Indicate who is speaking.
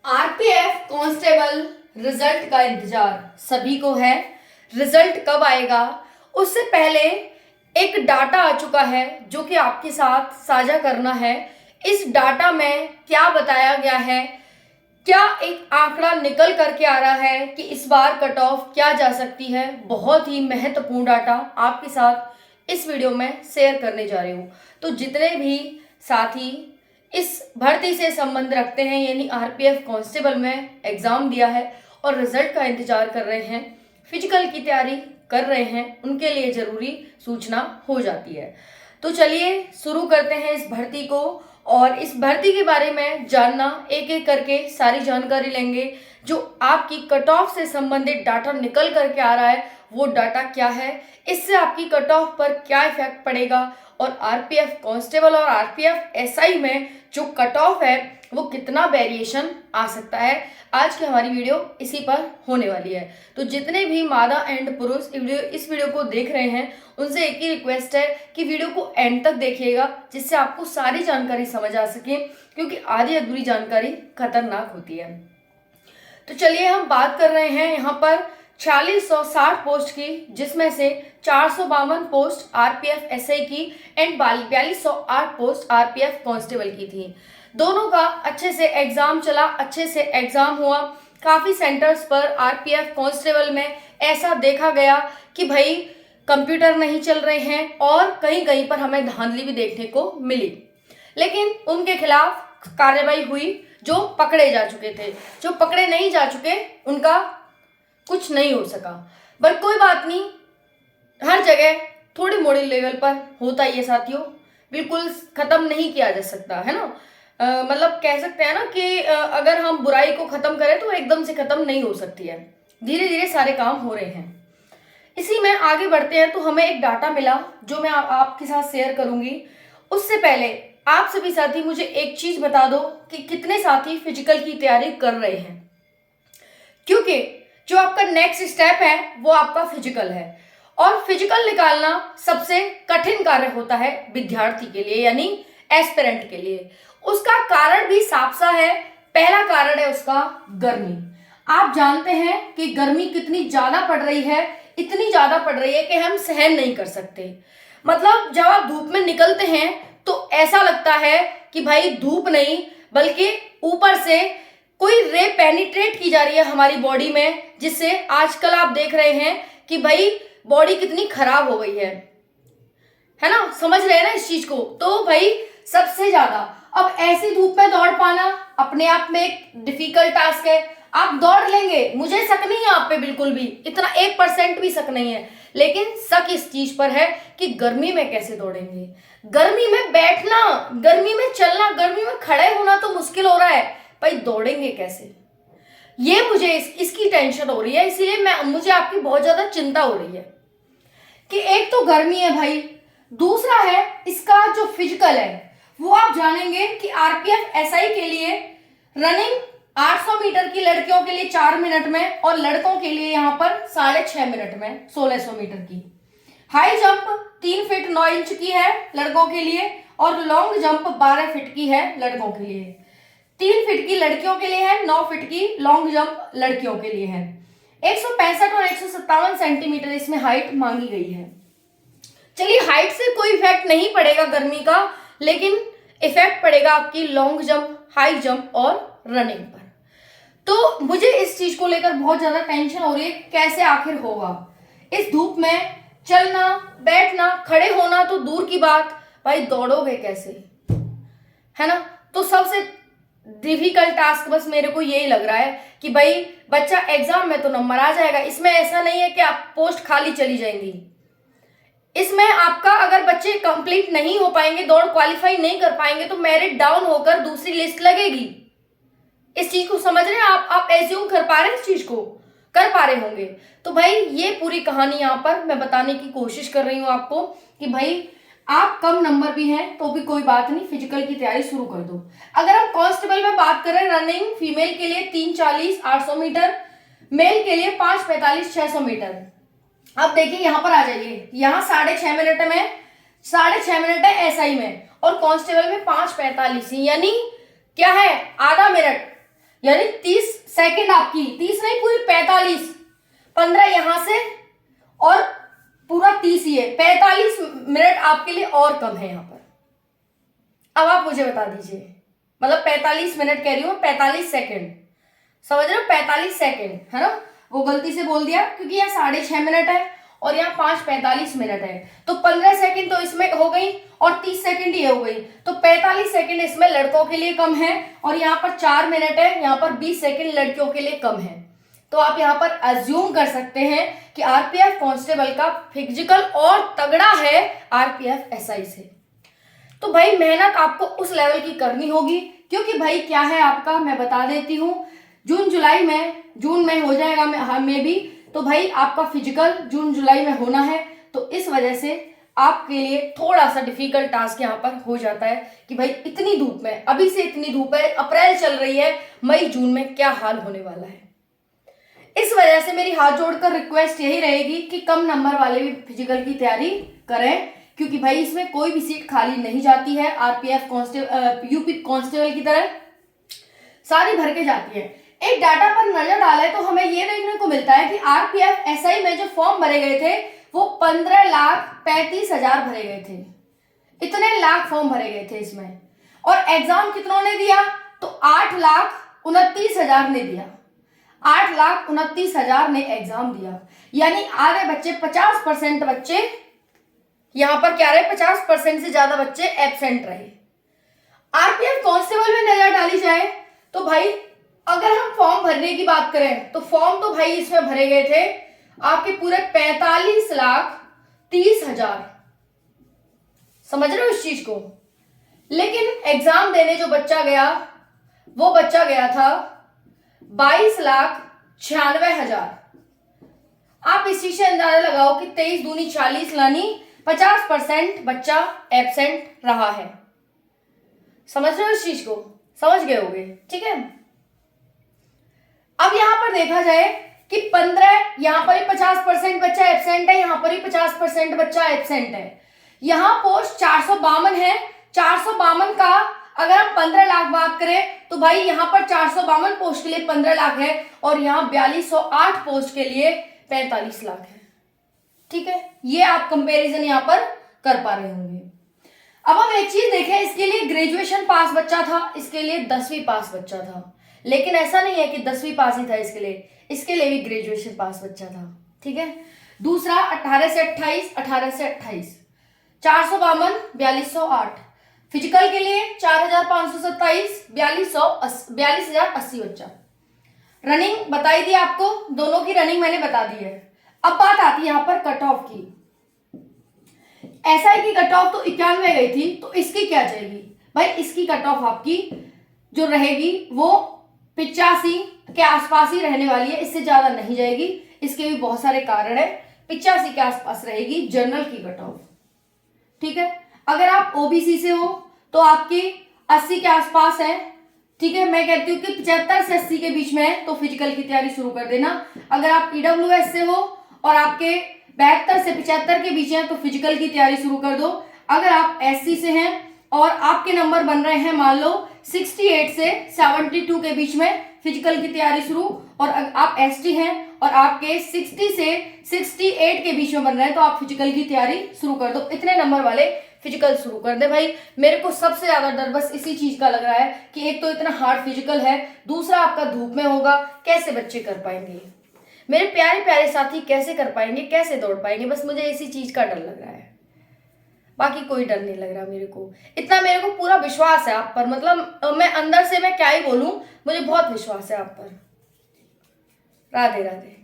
Speaker 1: RPF constable result का इंतजार सभी को है। रिजल्ट कब आएगा उससे पहले एक डाटा आ चुका है जो कि आपके साथ साझा करना है। इस डाटा में क्या बताया गया है, क्या एक आंकड़ा निकल करके आ रहा है कि इस बार कट ऑफ क्या जा सकती है। बहुत ही महत्वपूर्ण डाटा आपके साथ इस वीडियो में शेयर करने जा रही हूँ। तो जितने भी साथी इस भर्ती से संबंध रखते हैं यानी आरपीएफ कांस्टेबल में एग्जाम दिया है और रिजल्ट का इंतजार कर रहे हैं, फिजिकल की तैयारी कर रहे हैं, उनके लिए जरूरी सूचना हो जाती है। तो चलिए शुरू करते हैं इस भर्ती को और इस भर्ती के बारे में जानना, एक एक करके सारी जानकारी लेंगे। जो आपकी कट ऑफ से संबंधित डाटा निकल करके आ रहा है वो डाटा क्या है, इससे आपकी कट ऑफ पर क्या इफेक्ट पड़ेगा और आरपीएफ कांस्टेबल और आरपीएफ एसआई में जो कट ऑफ है वो कितना वेरिएशन आ सकता है। आज की हमारी वीडियो इसी पर होने वाली है। तो जितने भी मादा एंड पुरुष इस वीडियो को देख रहे हैं उनसे एक ही रिक्वेस्ट है कि वीडियो को एंड तक देखिएगा, जिससे आपको सारी जानकारी समझ आ सके, क्योंकि आधी अधूरी जानकारी खतरनाक होती है। तो चलिए हम बात कर रहे हैं यहाँ पर 4660 पोस्ट की, जिसमें से 452 पोस्ट आरपीएफ एसआई की एंड 4208 पोस्ट आरपीएफ कांस्टेबल की थी। दोनों का अच्छे से एग्जाम चला, अच्छे से एग्जाम हुआ। काफी सेंटर्स पर आरपीएफ कांस्टेबल में ऐसा देखा गया कि भाई कंप्यूटर नहीं चल रहे हैं और कहीं कहीं पर हमें धांधली भी देखने को मिली, लेकिन उनके खिलाफ कार्रवाई हुई। जो पकड़े जा चुके थे, जो पकड़े नहीं जा चुके उनका कुछ नहीं हो सका। पर कोई बात नहीं, हर जगह थोड़ी मोड़ी लेवल पर होता ही है साथियों, बिल्कुल खत्म नहीं किया जा सकता है ना। मतलब कह सकते हैं ना कि अगर हम बुराई को खत्म करें तो एकदम से खत्म नहीं हो सकती है, धीरे धीरे सारे काम हो रहे हैं। इसी में आगे बढ़ते हैं तो हमें एक डाटा मिला जो मैं आपके साथ शेयर करूंगी। उससे पहले आप सभी साथी मुझे एक चीज बता दो कि कितने साथी फिजिकल की तैयारी कर रहे हैं, क्योंकि जो आपका नेक्स्ट स्टेप है वो आपका फिजिकल है और फिजिकल निकालना सबसे कठिन कार्य होता है विद्यार्थी के लिए यानी एस्पिरेंट के लिए। उसका कारण भी साफ सा है। पहला कारण है उसका गर्मी। आप जानते हैं कि गर्मी कितनी ज्यादा पड़ रही है, इतनी ज्यादा पड़ रही है कि हम सहन नहीं कर सकते। मतलब जब आप धूप में निकलते हैं तो ऐसा लगता है कि भाई धूप नहीं बल्कि ऊपर से कोई रे पेनिट्रेट की जा रही है हमारी बॉडी में, जिससे आजकल आप देख रहे हैं कि भाई बॉडी कितनी खराब हो गई है ना। समझ रहे हैं ना इस चीज को। तो भाई सबसे ज्यादा अब ऐसी धूप में दौड़ पाना अपने आप में एक डिफिकल्ट टास्क है। आप दौड़ लेंगे, मुझे शक नहीं है आप पे, बिल्कुल भी इतना 1% भी शक नहीं है, लेकिन शक इस चीज पर है कि गर्मी में कैसे दौड़ेंगे। गर्मी में बैठना, गर्मी में चलना, गर्मी में खड़े होना तो मुश्किल हो रहा है, भाई दौड़ेंगे कैसे, ये मुझे इसकी टेंशन हो रही है। इसीलिए मुझे आपकी बहुत ज्यादा चिंता हो रही है कि एक तो गर्मी है भाई, दूसरा है इसका जो फिजिकल है वो आप जानेंगे कि आरपीएफ एसआई के लिए रनिंग 800 मीटर की लड़कियों के लिए 4 मिनट में और लड़कों के लिए यहाँ पर 6.5 मिनट में 1600 मीटर की। हाई जंप 3 फीट 9 इंच की है लड़कों के लिए और लॉन्ग जंप 12 फीट की है लड़कों के लिए। 3 फीट की लड़कियों के लिए है, 9 फीट की लॉन्ग जंप लड़कियों के लिए है। 165 और 157 सेंटीमीटर इसमें हाइट मांगी गई है। चलिए हाइट से कोई इफेक्ट नहीं पड़ेगा गर्मी का, लेकिन इफेक्ट पड़ेगा आपकी लॉन्ग जंप, हाई जंप और रनिंग पर। तो मुझे इस चीज को लेकर बहुत ज्यादा टेंशन हो रही है, कैसे आखिर होगा इस धूप में चलना, बैठना, खड़े होना तो दूर की बात, भाई दौड़ोगे कैसे, है ना। तो सबसे डिफिकल्ट टास्क बस मेरे को यही लग रहा है कि भाई बच्चा एग्जाम में तो नंबर आ जाएगा, इसमें ऐसा नहीं है कि आप पोस्ट खाली चली जाएंगी। इसमें आपका अगर बच्चे कंप्लीट नहीं हो पाएंगे, दौड़ क्वालिफाई नहीं कर पाएंगे तो मेरिट डाउन होकर दूसरी लिस्ट लगेगी। इस चीज को समझ रहे हैं आप एज्यूम कर पा रहे हैं, इस चीज को कर पा रहे होंगे। तो भाई ये पूरी कहानी यहाँ पर मैं बताने की कोशिश कर रही हूँ आपको कि भाई आप कम नंबर भी हैं तो भी कोई बात नहीं, फिजिकल की तैयारी शुरू कर दो। अगर हम कांस्टेबल में बात करें, रनिंग फीमेल के लिए 3:40 800 मीटर, मेल के लिए 5:45 600 मीटर। अब देखिए यहाँ पर आ जाइए, यहाँ 6.5 मिनट में 6.5 मिनट है एसआई में और कांस्टेबल में 5:45, यानी क्या है आधा मिनट। यानी 30 सेकंड आपकी, 30 नहीं पूरी 45, 15 यहां से और पूरा 30 ही है, 45 मिनट आपके लिए और कम है यहाँ पर। अब आप मुझे बता दीजिए, मतलब 45 मिनट कह रही हूँ, 45 सेकंड, समझ रहे हो, 45 सेकंड है ना, वो गलती से बोल दिया क्योंकि यहाँ 6.5 मिनट है और यहाँ 5:45 मिनट है, तो 15 सेकंड तो इसमें हो गई और 30 सेकंड ये हो गई, तो 45 सेकंड इसमें लड़कों के लिए कम है और यहाँ पर 4 मिनट है, यहाँ पर 20 सेकंड लड़कियों के लिए कम है। तो आप यहाँ पर अज्यूम कर सकते हैं कि आरपीएफ कांस्टेबल का फिजिकल और तगड़ा है आरपीएफ एसआई से। तो भाई मेहनत आपको उस लेवल की करनी होगी, क्योंकि भाई क्या है आपका, मैं बता देती हूँ, जून में हो जाएगा में भी, तो भाई आपका फिजिकल जून जुलाई में होना है, तो इस वजह से आपके लिए थोड़ा सा डिफिकल्ट टास्क यहाँ पर हो जाता है कि भाई इतनी धूप में, अभी से इतनी धूप है, अप्रैल चल रही है, मई जून में क्या हाल होने वाला है। इस वजह से मेरी हाथ जोड़कर रिक्वेस्ट यही रहेगी कि कम नंबर वाले भी फिजिकल की तैयारी करें, क्योंकि भाई इसमें कोई भी सीट खाली नहीं जाती है, आरपीएफ कांस्टेबल यूपी कांस्टेबल की तरह सारी भर के जाती है। एक डाटा पर नजर डाले तो हमें ये देखने को मिलता है कि आरपीएफ एसआई में जो फॉर्म भरे गए थे वो 15,35,000 भरे गए थे, इतने लाख फॉर्म भरे गए थे इसमें, और एग्जाम कितनों ने दिया, तो 8,29,000 ने दिया, 8,29,000 ने एग्जाम दिया, यानी आधे बच्चे 50% बच्चे यहां पर क्या रहे, 50% से ज्यादा बच्चे एब्सेंट रहे। आरपीएफ कांस्टेबल में नजर डाली जाए तो भाई अगर हम फॉर्म भरने की बात करें तो फॉर्म तो भाई इसमें भरे गए थे आपके पूरे 45,30,000, समझ रहे हो इस चीज को, लेकिन एग्जाम देने जो बच्चा गया वो बच्चा गया था 22,96,000। आप इस चीज से अंदाजा लगाओ कि 23 दूनी 40 यानी 50% बच्चा एब्सेंट रहा है। समझ रहे हो इस चीज को, समझ गए होगे, ठीक है। अब यहां पर देखा जाए कि 15, यहां पर ही 50% बच्चा एब्सेंट है, यहां पर ही 50% बच्चा एब्सेंट है, यहां पोस्ट 452 है, 452 का अगर हम 15 लाख बात करें तो भाई यहां पर 452 पोस्ट के लिए 15 लाख है और यहां 4208 पोस्ट के लिए 45 लाख है, ठीक है। ये आप कंपैरिजन यहां पर कर पा रहे होंगे। अब हम एक चीज देखें, इसके लिए ग्रेजुएशन पास बच्चा था, इसके लिए 10वीं पास बच्चा था, लेकिन ऐसा नहीं है कि 10वीं पास ही था इसके लिए भी ग्रेजुएशन पास बच्चा था, ठीक है। दूसरा 18 से 28, 18 से 28, 452, 4208, फिजिकल के लिए 4,527, 42,080 बच्चा। रनिंग बताई दी आपको, दोनों की रनिंग मैंने बता दी है। अब बात आती है यहाँ पर कट ऑफ की। एसआई की कट ऑफ तो 91 गई थी, तो इसकी क्या जाएगी भाई, इसकी कट ऑफ आपकी जो रहेगी वो 85 के आसपास ही रहने वाली है, इससे ज्यादा नहीं जाएगी। इसके भी बहुत सारे कारण है, 85 के आसपास रहेगी जनरल की कट ऑफ, ठीक है। अगर आप ओबीसी से हो तो आपकी 80 के आसपास है, ठीक है। मैं कहती हूँ कि 75 से 80 के बीच में है तो फिजिकल की तैयारी शुरू कर देना। अगर आप ईडब्ल्यूएस से हो और आपके 72 से 75 के बीच है तो फिजिकल की तैयारी शुरू कर दो। अगर आप एससी से हैं और आपके नंबर बन रहे हैं मान लो 68 से 72 के बीच में, फिजिकल की तैयारी शुरू। और आप एसटी हैं और आपके 60 से 68 के बीच में बन रहे हैं तो आप फिजिकल की तैयारी शुरू कर दो। इतने नंबर वाले फिजिकल शुरू कर दे भाई। मेरे को सबसे ज्यादा डर बस इसी चीज का लग रहा है कि एक तो इतना हार्ड फिजिकल है, दूसरा आपका धूप में होगा, कैसे बच्चे कर पाएंगे, मेरे प्यारे प्यारे साथी कैसे कर पाएंगे, कैसे दौड़ पाएंगे, बस मुझे इसी चीज का डर लग रहा है, बाकी कोई डर नहीं लग रहा मेरे को। इतना मेरे को पूरा विश्वास है आप पर, मतलब मैं अंदर से मैं क्या ही बोलूं, मुझे बहुत विश्वास है आप पर। राधे राधे।